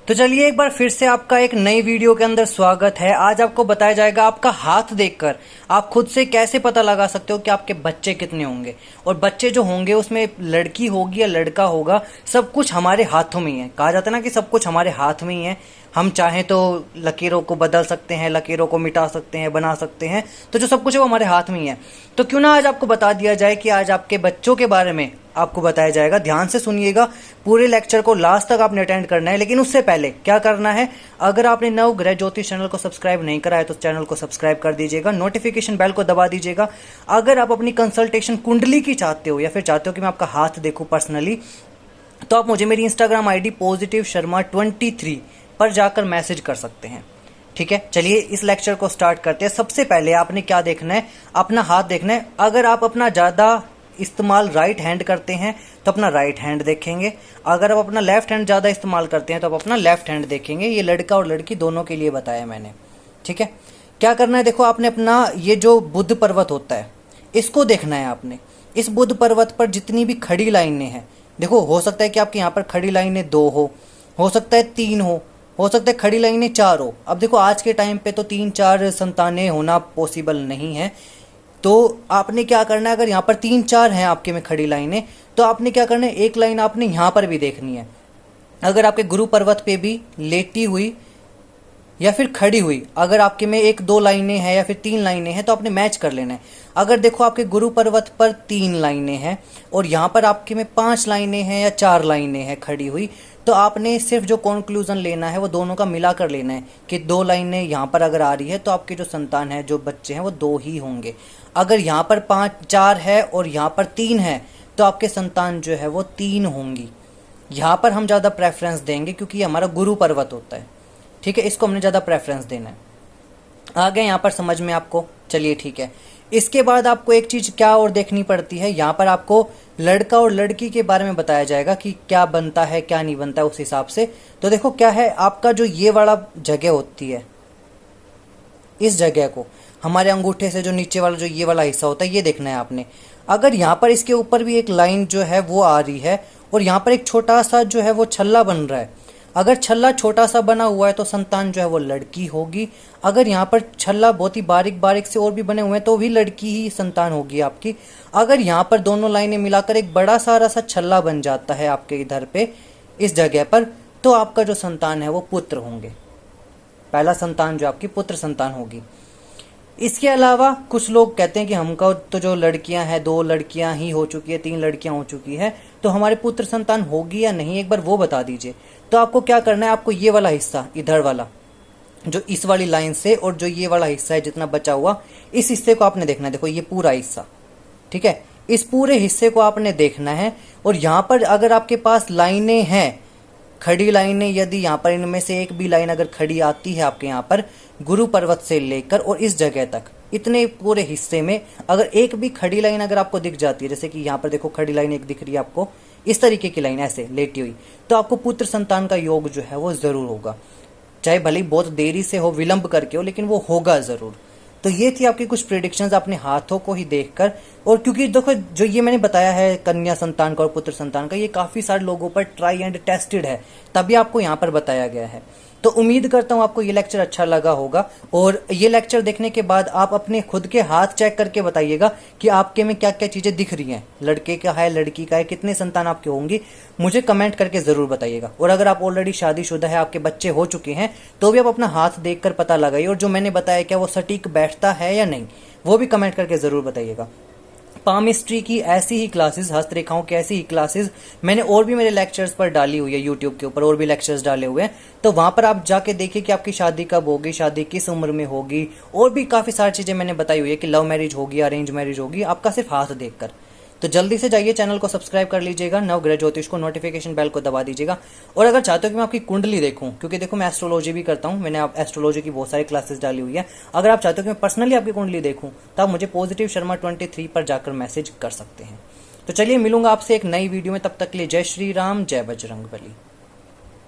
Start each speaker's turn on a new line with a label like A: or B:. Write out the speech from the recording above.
A: तो चलिए एक बार फिर से आपका एक नई वीडियो के अंदर स्वागत है। आज आपको बताया जाएगा आपका हाथ देखकर आप खुद से कैसे पता लगा सकते हो कि आपके बच्चे कितने होंगे। और बच्चे जो होंगे उसमें लड़की होगी या लड़का होगा, सब कुछ हमारे हाथों में ही है। कहा जाता है ना कि सब कुछ हमारे हाथ में ही है। हम चाहें तो लकीरों को बदल सकते हैं, लकीरों को मिटा सकते हैं, बना सकते हैं। तो जो सब कुछ है वो हमारे हाथ में ही है। तो क्यों ना आज आपको बता दिया जाए कि आज आपके बच्चों के बारे में आपको बताया जाएगा। ध्यान से सुनिएगा, पूरे लेक्चर को लास्ट तक आपने अटेंड करना है। लेकिन उससे पहले क्या करना है, अगर आपने नवग्रह ज्योतिष चैनल को सब्सक्राइब नहीं करा है तो चैनल को सब्सक्राइब कर दीजिएगा, नोटिफिकेशन बेल को दबा दीजिएगा। अगर आप अपनी कंसल्टेशन कुंडली की चाहते हो या फिर चाहते हो कि मैं आपका हाथ देखूं पर्सनली, तो आप मुझे मेरी इंस्टाग्राम आईडी positivesharma23 पर जाकर मैसेज कर सकते हैं। ठीक है, चलिए इस लेक्चर को स्टार्ट करते हैं। सबसे पहले आपने क्या देखना है, अपना हाथ देखना है। अगर आप अपना ज़्यादा इस्तेमाल राइट हैंड करते हैं तो अपना राइट हैंड देखेंगे। अगर आप अपना लेफ्ट हैंड ज़्यादा इस्तेमाल करते हैं तो आप अपना लेफ्ट हैंड देखेंगे। ये लड़का और लड़की दोनों के लिए बताया मैंने। ठीक है, क्या करना है, देखो आपने अपना ये जो बुध पर्वत होता है इसको देखना है आपने। इस बुध पर्वत पर जितनी भी खड़ी लाइनें हैं, देखो हो सकता है कि आपके यहाँ पर खड़ी लाइनें 2 हो सकता है 3 हो सकता है खड़ी लाइनें 4 हो। अब देखो आज के टाइम पे तो 3-4 संतानें होना पॉसिबल नहीं है। तो आपने क्या करना है, अगर यहाँ पर 3-4 हैं आपके में खड़ी लाइनें, तो आपने क्या करना है, एक लाइन आपने यहाँ पर भी देखनी है। अगर आपके गुरु पर्वत पे भी लेटी हुई या फिर खड़ी हुई, अगर आपके में 1-2 लाइनें हैं या फिर 3 लाइनें हैं तो आपने मैच कर लेना है। अगर देखो आपके गुरु पर्वत पर 3 लाइनें हैं और यहाँ पर आपके में 5 लाइनें हैं या 4 लाइनें हैं खड़ी हुई, तो आपने सिर्फ जो कंक्लूजन लेना है वो दोनों का मिला कर लेना है कि 2 लाइनें यहाँ पर अगर आ रही है तो आपके जो संतान है, जो बच्चे हैं, वो 2 ही होंगे। अगर यहाँ पर 5-4 है और यहाँ पर 3 है तो आपके संतान जो है वो 3 होंगी। यहाँ पर हम ज़्यादा प्रेफरेंस देंगे क्योंकि ये हमारा गुरु पर्वत होता है। ठीक है, इसको हमने ज़्यादा प्रेफरेंस देना है। आ गए यहाँ पर समझ में आपको? चलिए ठीक है। इसके बाद आपको एक चीज़ क्या और देखनी पड़ती है, यहाँ पर आपको लड़का और लड़की के बारे में बताया जाएगा कि क्या बनता है क्या नहीं बनता है उस हिसाब से। तो देखो क्या है, आपका जो ये वाला जगह होती है, इस जगह को हमारे अंगूठे से जो नीचे वाला जो ये वाला हिस्सा होता है ये देखना है आपने। अगर यहाँ पर इसके ऊपर भी एक लाइन जो है वो आ रही है और यहाँ पर एक छोटा सा जो है वो छल्ला बन रहा है, अगर छल्ला छोटा सा बना हुआ है तो संतान जो है वो लड़की होगी। अगर यहाँ पर छल्ला बहुत ही बारीक बारीक से और भी बने हुए हैं तो भी लड़की ही संतान होगी आपकी। अगर यहाँ पर दोनों लाइनें मिलाकर एक बड़ा सारा सा छल्ला बन जाता है आपके इधर पे इस जगह पर, तो आपका जो संतान है वो पुत्र होंगे। पहला संतान जो आपकी पुत्र संतान होगी। इसके अलावा कुछ लोग कहते हैं कि हमको तो जो लड़कियां हैं 2 लड़कियां ही हो चुकी है, 3 लड़कियां हो चुकी है, तो हमारे पुत्र संतान होगी या नहीं, एक बार वो बता दीजिए। तो आपको क्या करना है, आपको ये वाला हिस्सा इधर वाला जो इस वाली लाइन से और जो ये वाला हिस्सा है जितना बचा हुआ, इस हिस्से को आपने देखना है। देखो ये पूरा हिस्सा, ठीक है, इस पूरे हिस्से को आपने देखना है। और यहाँ पर अगर आपके पास लाइनें हैं, खड़ी लाइनें, यदि यहाँ पर इनमें से एक भी लाइन अगर खड़ी आती है आपके यहाँ पर गुरु पर्वत से लेकर और इस जगह तक, इतने पूरे हिस्से में अगर एक भी खड़ी लाइन अगर आपको दिख जाती है, जैसे कि यहाँ पर देखो खड़ी लाइन एक दिख रही है आपको, इस तरीके की लाइन ऐसे लेटी हुई, तो आपको पुत्र संतान का योग जो है वो जरूर होगा। चाहे भले ही बहुत देरी से हो, विलंब करके हो, लेकिन वो होगा जरूर। तो ये थी आपकी कुछ प्रेडिक्शंस अपने हाथों को ही देखकर। और क्योंकि देखो जो ये मैंने बताया है कन्या संतान का और पुत्र संतान का, ये काफ़ी सारे लोगों पर ट्राई एंड टेस्टेड है, तभी आपको यहाँ पर बताया गया है। तो उम्मीद करता हूँ आपको ये लेक्चर अच्छा लगा होगा। और ये लेक्चर देखने के बाद आप अपने खुद के हाथ चेक करके बताइएगा कि आपके में क्या क्या चीज़ें दिख रही हैं, लड़के का है लड़की का है, कितने संतान आपके होंगे, मुझे कमेंट करके ज़रूर बताइएगा। और अगर आप ऑलरेडी शादीशुदा है, आपके बच्चे हो चुके हैं, तो भी आप अपना हाथ देख कर पता लगाइए। और जो मैंने बताया क्या वो सटीक बैठता है या नहीं, वो भी कमेंट करके ज़रूर बताइएगा। पामिस्ट्री की ऐसी ही क्लासेस, हस्तरेखाओं की ऐसी ही क्लासेस मैंने और भी मेरे लेक्चर्स पर डाली हुई है, यूट्यूब के ऊपर और भी लेक्चर्स डाले हुए हैं। तो वहां पर आप जाके देखिए कि आपकी शादी कब होगी, शादी किस उम्र में होगी, और भी काफ़ी सारी चीज़ें मैंने बताई हुई है कि लव मैरिज होगी, अरेंज मैरिज होगी, आपका सिर्फ हाथ देखकर। तो जल्दी से जाइए चैनल को सब्सक्राइब कर लीजिएगा, नवग्रह ज्योतिष को नोटिफिकेशन बेल को दबा दीजिएगा। और अगर चाहते हो कि मैं आपकी कुंडली देखूं, क्योंकि देखो मैं एस्ट्रोलॉजी भी करता हूं, मैंने आप एस्ट्रोलॉजी की बहुत सारी क्लासेस डाली हुई है, अगर आप चाहते हो कि मैं पर्सनली आपकी कुंडली देखूं तो आप मुझे positivesharma23 पर जाकर मैसेज कर सकते हैं। तो चलिए मिलूंगा आपसे एक नई वीडियो में, तब तक के लिए जय श्री राम, जय बजरंग बली।